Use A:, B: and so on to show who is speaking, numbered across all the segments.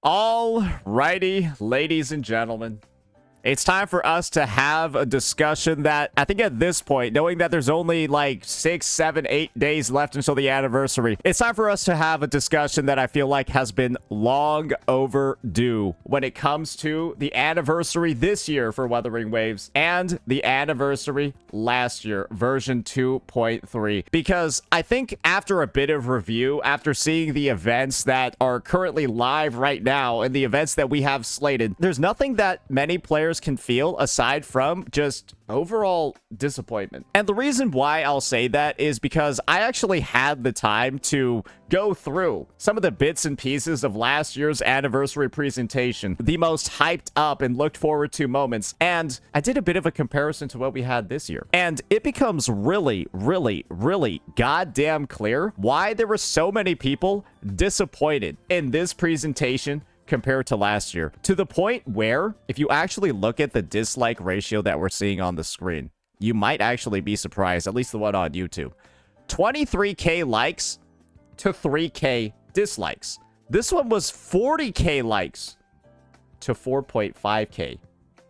A: Alrighty, ladies and gentlemen. It's time for us to have a discussion that I think at this point, knowing that there's only like 6, 7, 8 days left until the anniversary, it's time for us to have a discussion that I feel like has been long overdue when it comes to the anniversary this year for Wuthering Waves and the anniversary last year, version 2.3. Because I think after a bit of review, after seeing the events that are currently live right now and the events that we have slated, there's nothing that many players can feel aside from just overall disappointment. And the reason why I'll say that is because I actually had the time to go through some of the bits and pieces of last year's anniversary presentation, the most hyped up and looked forward to moments, and I did a bit of a comparison to what we had this year. And it becomes really goddamn clear why there were so many people disappointed in this presentation compared to last year, to the point where if you actually look at the dislike ratio that we're seeing on the screen, you might actually be surprised, at least the one on YouTube. 23k likes to 3k dislikes. This one was 40k likes to 4.5k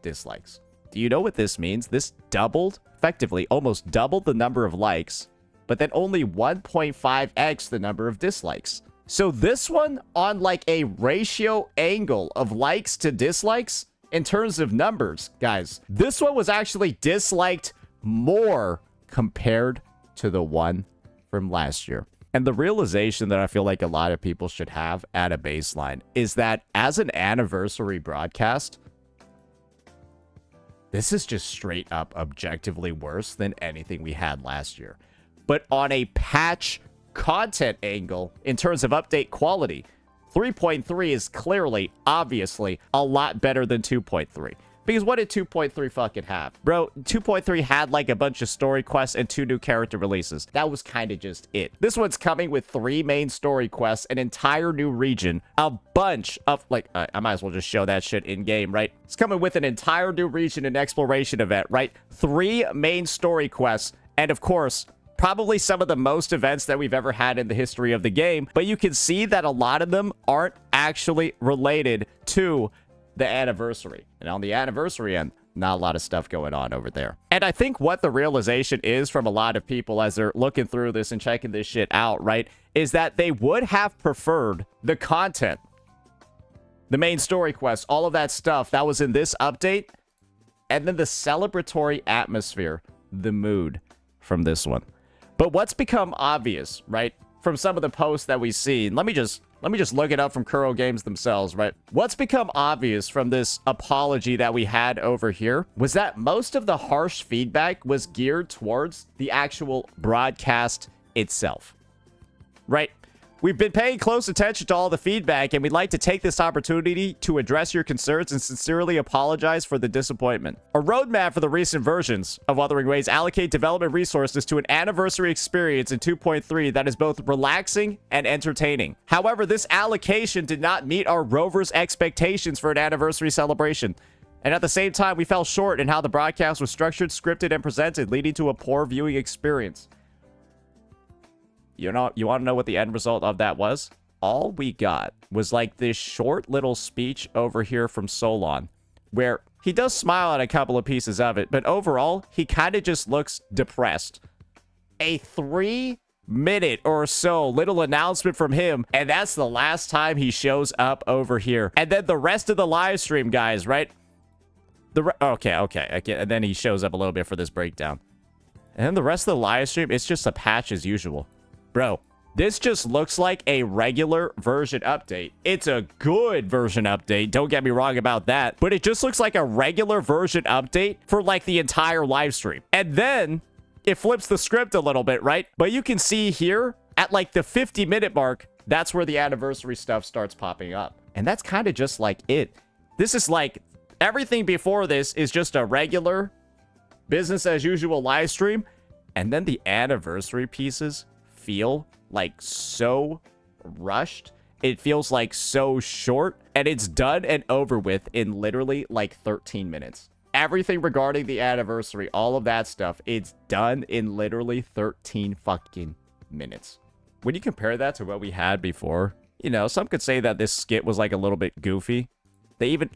A: dislikes. Do you know what this means? This doubled, effectively almost doubled the number of likes, but then only 1.5x the number of dislikes. So this one, on like a ratio angle of likes to dislikes, in terms of numbers, guys, this one was actually disliked more compared to the one from last year. And the realization that I feel like a lot of people should have at a baseline is that as an anniversary broadcast, this is just straight up objectively worse than anything we had last year. But on a patch content angle, in terms of update quality, 3.3 is clearly, obviously, a lot better than 2.3. Because what did 2.3 fucking have? Bro, 2.3 had like a bunch of story quests and 2 new character releases. That was kind of just it. This one's coming with 3 main story quests, an entire new region, a bunch of, like, I might as well just show that shit in game, right? It's coming with an entire new region and exploration event, right? 3 main story quests, and of course, probably some of the most events that we've ever had in the history of the game, but you can see that a lot of them aren't actually related to the anniversary. And on the anniversary end, not a lot of stuff going on over there. And I think what the realization is from a lot of people as they're looking through this and checking this shit out, right, is that they would have preferred the content, the main story quest, all of that stuff that was in this update, and then the celebratory atmosphere, the mood from this one. But what's become obvious, right, from some of the posts that we see, and let me just look it up from Kuro Games themselves, right? What's become obvious from this apology that we had over here was that most of the harsh feedback was geared towards the actual broadcast itself, right? We've been paying close attention to all the feedback, and we'd like to take this opportunity to address your concerns and sincerely apologize for the disappointment. A roadmap for the recent versions of Wuthering Waves allocate development resources to an anniversary experience in 2.3 that is both relaxing and entertaining. However, this allocation did not meet our rovers' expectations for an anniversary celebration. And at the same time, we fell short in how the broadcast was structured, scripted, and presented, leading to a poor viewing experience. You want to know what the end result of that was? All we got was like this short little speech over here from Solon, where he does smile at a couple of pieces of it, but overall, he kind of just looks depressed. A 3-minute or so little announcement from him, and that's the last time he shows up over here. And then the rest of the live stream, guys, right? Okay. And then he shows up a little bit for this breakdown. And then the rest of the live stream, it's just a patch as usual. Bro, this just looks like a regular version update. It's a good version update, don't get me wrong about that, but it just looks like a regular version update for like the entire live stream. And then it flips the script a little bit, right? But you can see here at like the 50-minute mark, that's where the anniversary stuff starts popping up. And that's kind of just like it. This is like everything before this is just a regular business as usual live stream. And then the anniversary pieces feel like so rushed. It feels like so short, and it's done and over with in literally like 13 minutes. Everything regarding the anniversary, all of that stuff, it's done in literally 13 fucking minutes. When you compare that to what we had before, You know, some could say that this skit was like a little bit goofy. They even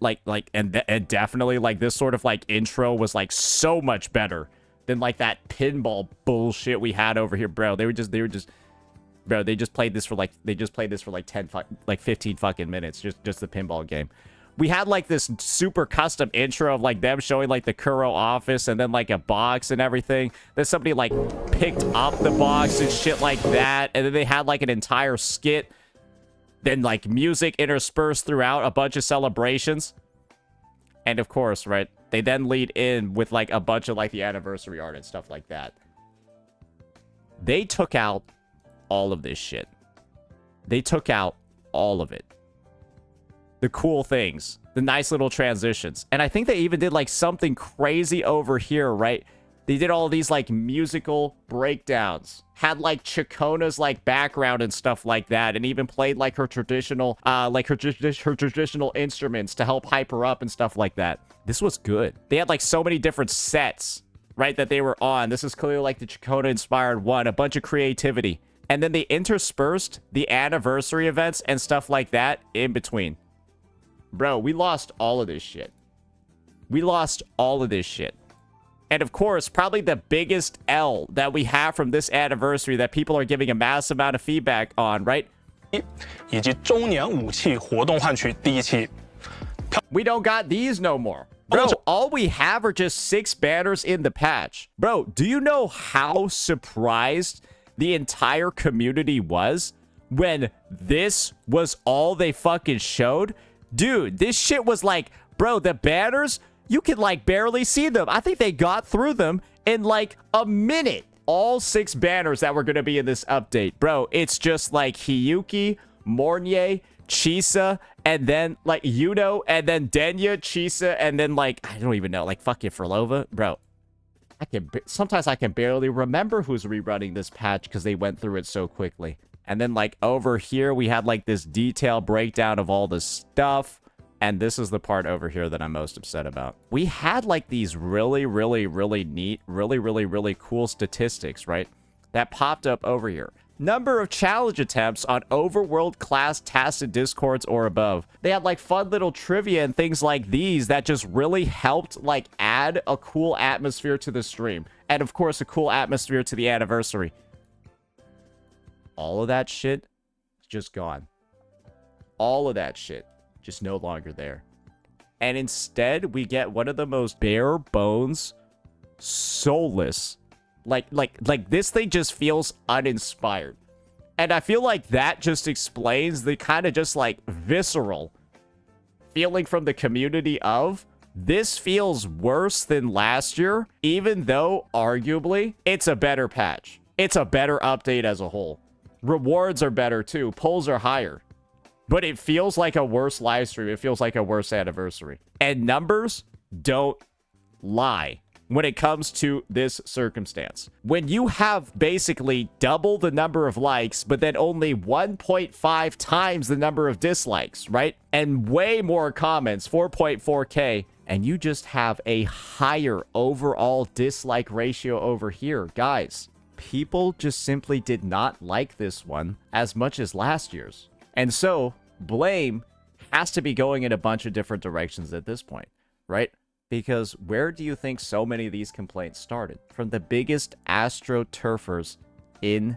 A: and definitely like this sort of like intro was like so much better than like that pinball bullshit we had over here, bro. They just played this for like 15 fucking minutes, just the pinball game. We had like this super custom intro of like them showing like the Kuro office and then like a box and everything. Then somebody like picked up the box and shit like that, and then they had like an entire skit. Then, like, music interspersed throughout a bunch of celebrations. And, of course, right, they then lead in with, like, a bunch of, like, the anniversary art and stuff like that. They took out all of this shit. They took out all of it. The cool things. The nice little transitions. And I think they even did, like, something crazy over here, right? They did all these, like, musical breakdowns. Had, like, Chacona's, like, background and stuff like that. And even played, like, her traditional, her traditional instruments to help hype her up and stuff like that. This was good. They had, like, so many different sets, right, that they were on. This is clearly, like, the Chacona-inspired one. A bunch of creativity. And then they interspersed the anniversary events and stuff like that in between. Bro, we lost all of this shit. We lost all of this shit. And of course, probably the biggest L that we have from this anniversary that people are giving a massive amount of feedback on, right? We don't got these no more. Bro, all we have are just 6 banners in the patch. Bro, do you know how surprised the entire community was when this was all they fucking showed? Dude, this shit was like, bro, the banners, you can like barely see them. I think they got through them in like a minute. All 6 banners that were going to be in this update. Bro, it's just like Hiyuki, Mornier, Chisa, and then like Yuno, and then Denya, Chisa, and then like, I don't even know, like fucking Frolova. Bro, sometimes I can barely remember who's rerunning this patch because they went through it so quickly. And then like over here, we had like this detailed breakdown of all the stuff. And this is the part over here that I'm most upset about. We had like these really, really, really neat, really, really, really cool statistics, right? That popped up over here. Number of challenge attempts on overworld class tasted discords or above. They had like fun little trivia and things like these that just really helped like add a cool atmosphere to the stream. And of course, a cool atmosphere to the anniversary. All of that shit is just gone. All of that shit just no longer there. And instead, we get one of the most bare bones, soulless, like this thing just feels uninspired. And I feel like that just explains the kind of just like visceral feeling from the community of this feels worse than last year, even though arguably it's a better patch. It's a better update as a whole. Rewards are better too. Polls are higher. But it feels like a worse live stream. It feels like a worse anniversary. And numbers don't lie when it comes to this circumstance. When you have basically double the number of likes, but then only 1.5 times the number of dislikes, right? And way more comments, 4.4K, and you just have a higher overall dislike ratio over here. Guys, people just simply did not like this one as much as last year's. And so, blame has to be going in a bunch of different directions at this point, right? Because where do you think so many of these complaints started? From the biggest astroturfers in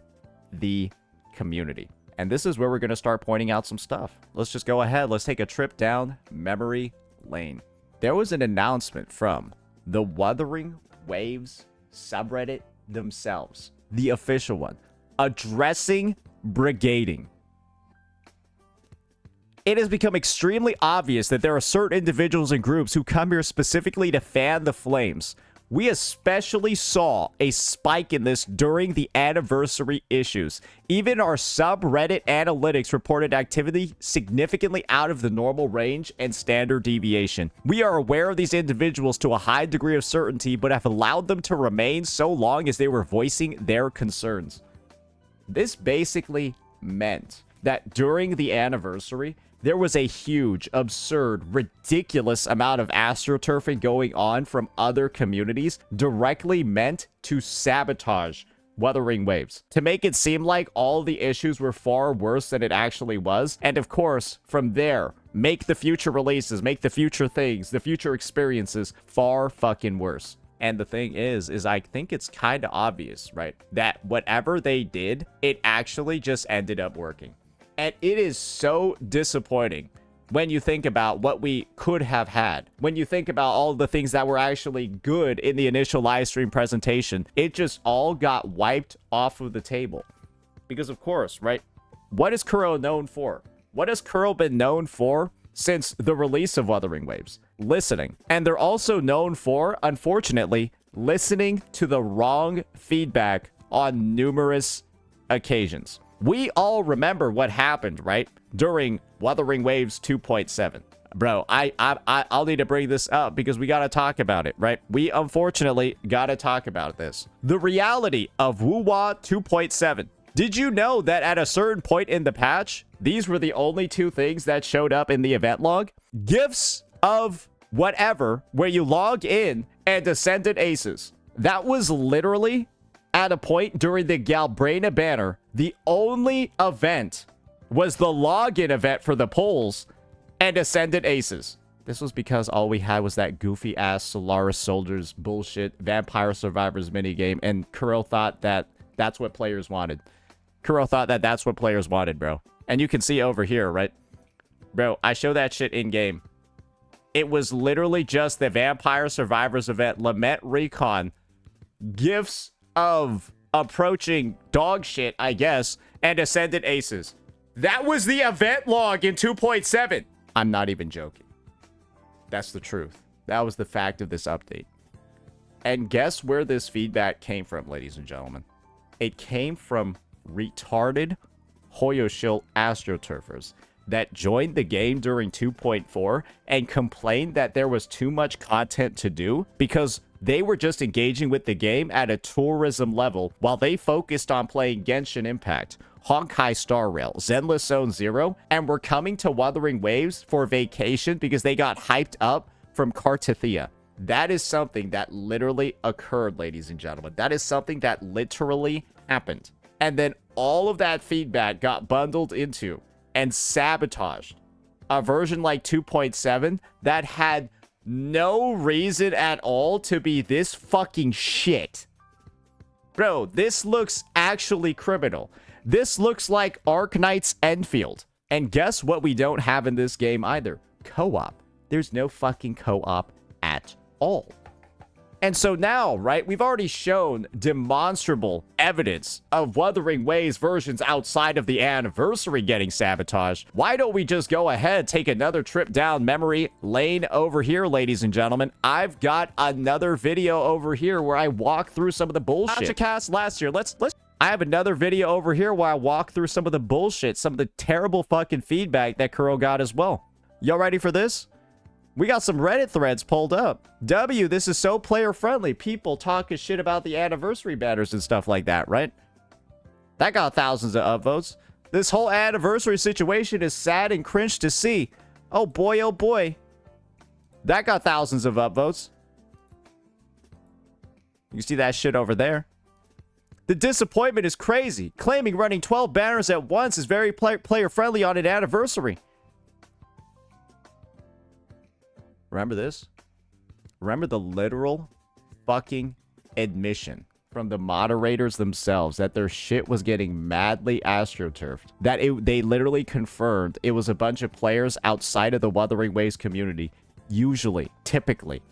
A: the community. And this is where we're going to start pointing out some stuff. Let's just go ahead. Let's take a trip down memory lane. There was an announcement from the Wuthering Waves subreddit themselves, the official one, addressing brigading. It has become extremely obvious that there are certain individuals and groups who come here specifically to fan the flames. We especially saw a spike in this during the anniversary issues. Even our subreddit analytics reported activity significantly out of the normal range and standard deviation. We are aware of these individuals to a high degree of certainty, but have allowed them to remain so long as they were voicing their concerns. This basically meant that during the anniversary, there was a huge, absurd, ridiculous amount of astroturfing going on from other communities directly meant to sabotage Wuthering Waves to make it seem like all the issues were far worse than it actually was. And of course, from there, make the future releases, make the future things, the future experiences far fucking worse. And the thing is I think it's kind of obvious, right? That whatever they did, it actually just ended up working. And it is so disappointing when you think about what we could have had. When you think about all the things that were actually good in the initial live stream presentation, it just all got wiped off of the table. Because of course, right? What is Kuro known for? What has Kuro been known for since the release of Wuthering Waves? Listening. And they're also known for, unfortunately, listening to the wrong feedback on numerous occasions. We all remember what happened, right? During Wuthering Waves 2.7. Bro, I'll need to bring this up because we got to talk about it, right? We unfortunately got to talk about this. The reality of WuWa 2.7. Did you know that at a certain point in the patch, these were the only two things that showed up in the event log? Gifts of whatever, where you log in and Ascended Aces. That was literally at a point during the Galbraina banner, the only event was the login event for the polls and Ascended Aces. This was because all we had was that goofy ass Solaris Soldiers bullshit Vampire Survivors minigame, and Kuro thought that that's what players wanted. Kuro thought that that's what players wanted, bro. And you can see over here, right? Bro, I show that shit in game. It was literally just the Vampire Survivors event, Lament Recon, gifts of approaching dog shit, I guess, and Ascended Aces. That was the event log in 2.7. I'm not even joking. That's the truth. That was the fact of this update. And guess where this feedback came from, ladies and gentlemen? It came from retarded Hoyoshil astroturfers that joined the game during 2.4 and complained that there was too much content to do because they were just engaging with the game at a tourism level while they focused on playing Genshin Impact, Honkai Star Rail, Zenless Zone Zero, and were coming to Wuthering Waves for vacation because they got hyped up from Kartithia. That is something that literally occurred, ladies and gentlemen. That is something that literally happened. And then all of that feedback got bundled into and sabotaged a version like 2.7 that had no reason at all to be this fucking shit. Bro, this looks actually criminal. This looks like Arknight's Enfield. And guess what we don't have in this game either? Co-op. There's no fucking co-op at all. And so now, right, we've already shown demonstrable evidence of Wuthering Waves versions outside of the anniversary getting sabotaged. Why don't we just go ahead, take another trip down memory lane over here, ladies and gentlemen? I've got another video over here where I walk through some of the bullshit. Cast last year. I have another video over here where I walk through some of the bullshit, some of the terrible fucking feedback that Kuro got as well. Y'all ready for this? We got some Reddit threads pulled up. W, this is so player-friendly. People talking shit about the anniversary banners and stuff like that, right? That got thousands of upvotes. This whole anniversary situation is sad and cringe to see. Oh boy, oh boy. That got thousands of upvotes. You see that shit over there? The disappointment is crazy. Claiming running 12 banners at once is very player-friendly on an anniversary. Remember this? Remember the literal fucking admission from the moderators themselves that their shit was getting madly astroturfed. That they literally confirmed it was a bunch of players outside of the Wuthering Waves community, usually, typically,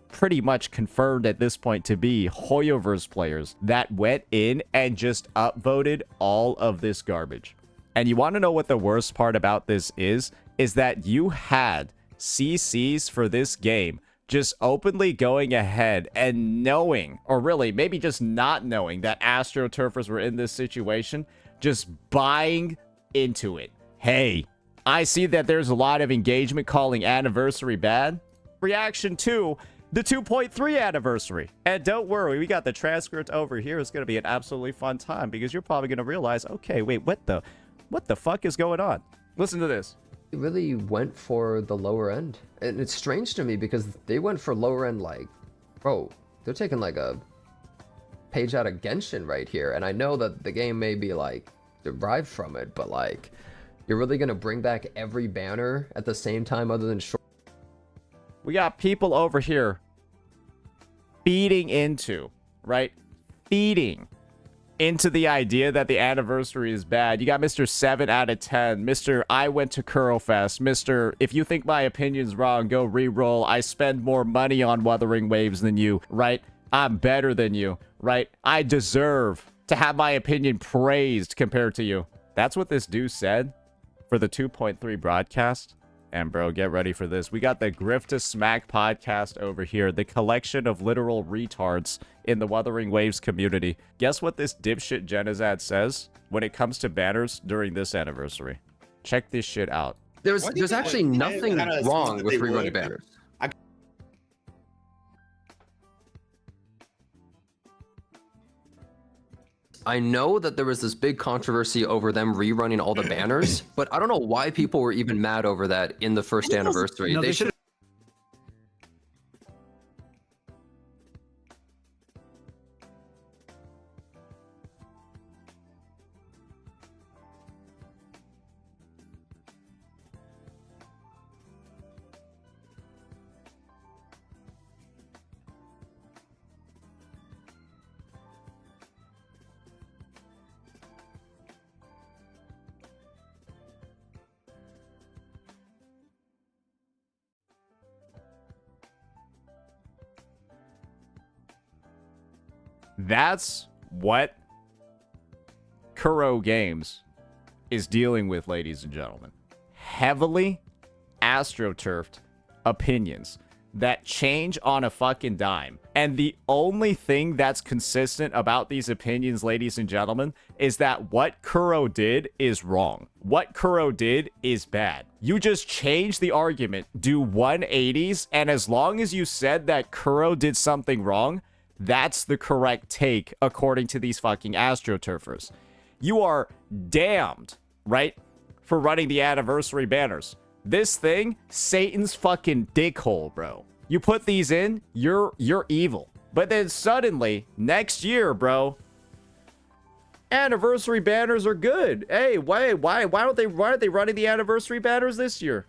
A: pretty much confirmed at this point to be Hoyoverse players that went in and just upvoted all of this garbage. And you want to know what the worst part about this is that you had CCs for this game just openly going ahead and knowing, or really maybe just not knowing, that astroturfers were in this situation, just buying into it. Hey, I see that there's a lot of engagement calling anniversary bad. Reaction to the 2.3 anniversary. And don't worry, we got the transcript over here. It's going to be an absolutely fun time because you're probably going to realize, okay, wait, what the fuck is going on? Listen to this.
B: They really went for the lower end, and it's strange to me because they went for lower end, like, bro, they're taking like a page out of Genshin right here, and I know that the game may be like derived from it, but like, you're really gonna bring back every banner at the same time other than short.
A: We got people over here feeding into, right? Feeding into the idea that the anniversary is bad. You got Mr. 7 out of 10, Mr. I went to Kuro Fest, Mr. If you think my opinion's wrong, go re-roll. I spend more money on Wuthering Waves than you, right? I'm better than you, right? I deserve to have my opinion praised compared to you. That's what this dude said for the 2.3 broadcast. And bro, get ready for this. We got the Grift to Smack podcast over here, the collection of literal retards in the Wuthering Waves community. Guess what this dipshit Genizad says when it comes to banners during this anniversary? Check this shit out.
B: There's actually nothing wrong with rerunning banners. I know that there was this big controversy over them rerunning all the banners, but I don't know why people were even mad over that in the first anniversary. They should.
A: That's what Kuro Games is dealing with, ladies and gentlemen. Heavily astroturfed opinions that change on a fucking dime. And the only thing that's consistent about these opinions, ladies and gentlemen, is that what Kuro did is wrong. What Kuro did is bad. You just change the argument, do 180s, and as long as you said that Kuro did something wrong, that's the correct take, according to these fucking astroturfers. You are damned, right, for running the anniversary banners. This thing, Satan's fucking dickhole, bro. You put these in, you're evil. But then suddenly, next year, bro, anniversary banners are good. Hey, why aren't they running the anniversary banners this year?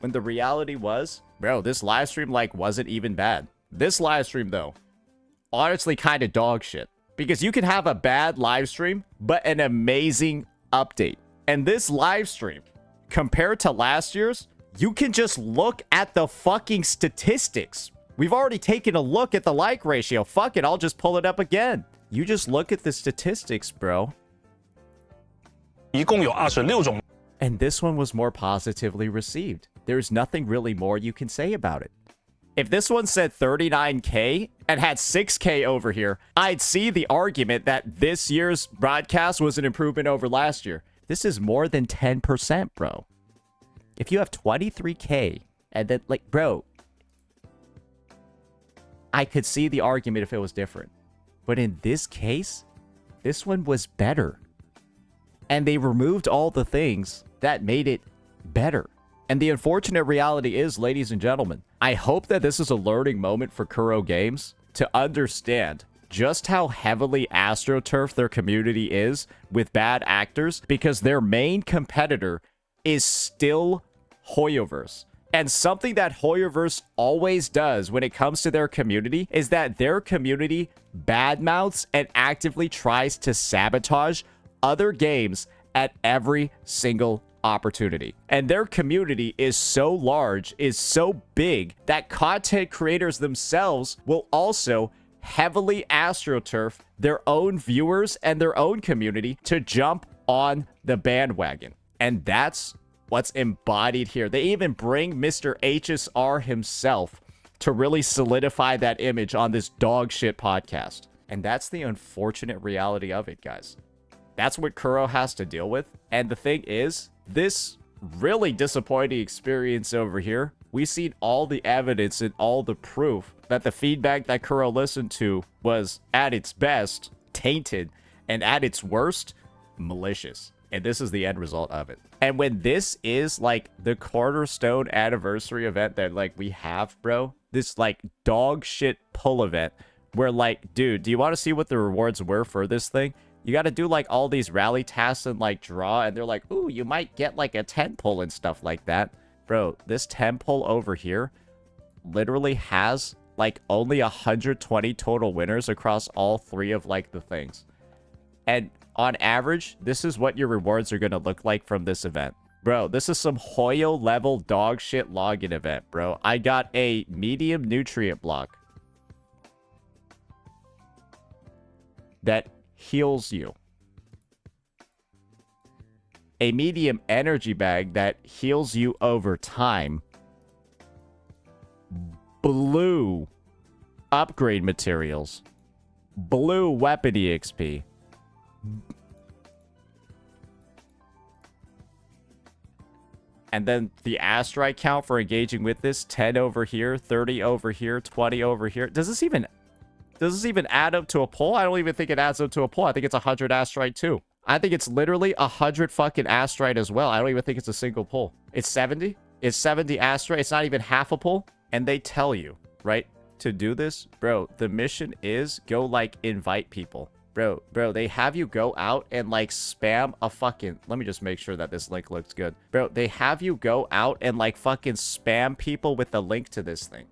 A: When the reality was, bro, this live stream like wasn't even bad. This live stream though, honestly kind of dog shit, because you can have a bad live stream but an amazing update. And this live stream, compared to last year's, you can just look at the fucking statistics. We've already taken a look at the like ratio. Fuck it, I'll just pull it up again. You just look at the statistics, bro.
C: 一共有26种
A: And this one was more positively received. There's nothing really more you can say about it. If this one said 39K and had 6K over here, I'd see the argument that this year's broadcast was an improvement over last year. This is more than 10%, bro. If you have 23K and then, like, bro, I could see the argument if it was different. But in this case, this one was better. And they removed all the things that made it better. And the unfortunate reality is, ladies and gentlemen, I hope that this is a learning moment for Kuro Games to understand just how heavily astroturf their community is with bad actors, because their main competitor is still Hoyoverse. And something that Hoyoverse always does when it comes to their community is that their community badmouths and actively tries to sabotage other games at every single opportunity. And their community is so large, is so big, that content creators themselves will also heavily astroturf their own viewers and their own community to jump on the bandwagon. And that's what's embodied here. They even bring Mr. HSR himself to really solidify that image on this dog shit podcast. And that's the unfortunate reality of it, guys. That's what Kuro has to deal with. And the thing is, this really disappointing experience over here, we've seen all the evidence and all the proof that the feedback that Kuro listened to was, at its best, tainted, and at its worst, malicious. And this is the end result of it. And when this is like the cornerstone anniversary event that like we have, bro, this like dog shit pull event Where like, dude, do you want to see what the rewards were for this thing? You got to do like all these rally tasks and like draw, and they're like, ooh, you might get like a 10 pull and stuff like that. Bro, this 10 pull over here literally has like only 120 total winners across all 3 of like the things. And on average, this is what your rewards are going to look like from this event. Bro, this is some Hoyo level dog shit login event, bro. I got a medium nutrient block that heals you. A medium energy bag that heals you over time. Blue upgrade materials. Blue weapon EXP. And then the astrite count for engaging with this, 10 over here, 30 over here, 20 over here. Does this even add up to a pull? I don't even think it adds up to a pull. I think it's 100 astrite too. I think it's literally 100 fucking astrite as well. I don't even think it's a single pull. It's 70. It's 70 astrite. It's not even half a pull. And they tell you, right, to do this, bro, the mission is go like invite people. Bro, they have you go out and like spam a fucking... Let me just make sure that this link looks good. Bro, they have you go out and like fucking spam people with the link to this thing.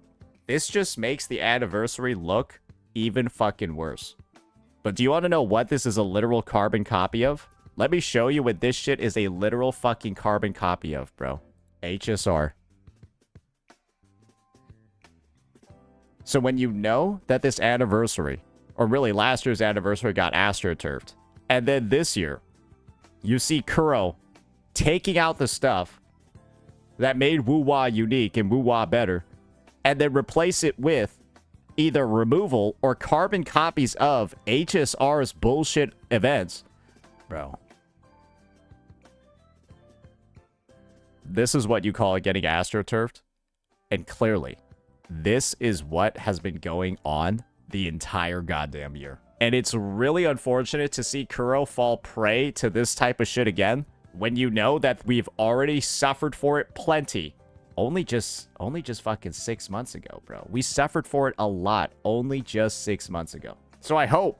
A: This just makes the anniversary look even fucking worse. But do you want to know what this is a literal carbon copy of? Let me show you what this shit is a literal fucking carbon copy of, bro. HSR. So when you know that this anniversary, or really last year's anniversary, got astroturfed, and then this year, you see Kuro taking out the stuff that made Wu-Wah unique and Wu-Wah better, and then replace it with either removal or carbon copies of HSR's bullshit events. Bro. This is what you call getting astroturfed. And clearly, this is what has been going on the entire goddamn year. And it's really unfortunate to see Kuro fall prey to this type of shit again, when you know that we've already suffered for it plenty. Only just fucking 6 months ago, bro. We suffered for it a lot only just 6 months ago. So I hope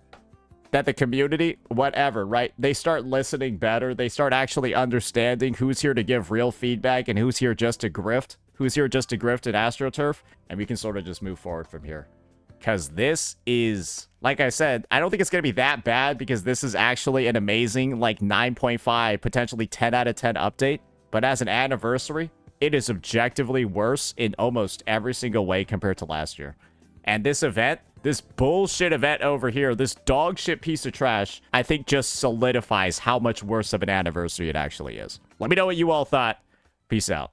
A: that the community, whatever, right? They start listening better. They start actually understanding who's here to give real feedback and who's here just to grift. Who's here just to grift at AstroTurf. And we can sort of just move forward from here. Because this is, like I said, I don't think it's going to be that bad because this is actually an amazing, like 9.5, potentially 10 out of 10 update. But as an anniversary, it is objectively worse in almost every single way compared to last year. And this event, this bullshit event over here, this dog shit piece of trash, I think just solidifies how much worse of an anniversary it actually is. Let me know what you all thought. Peace out.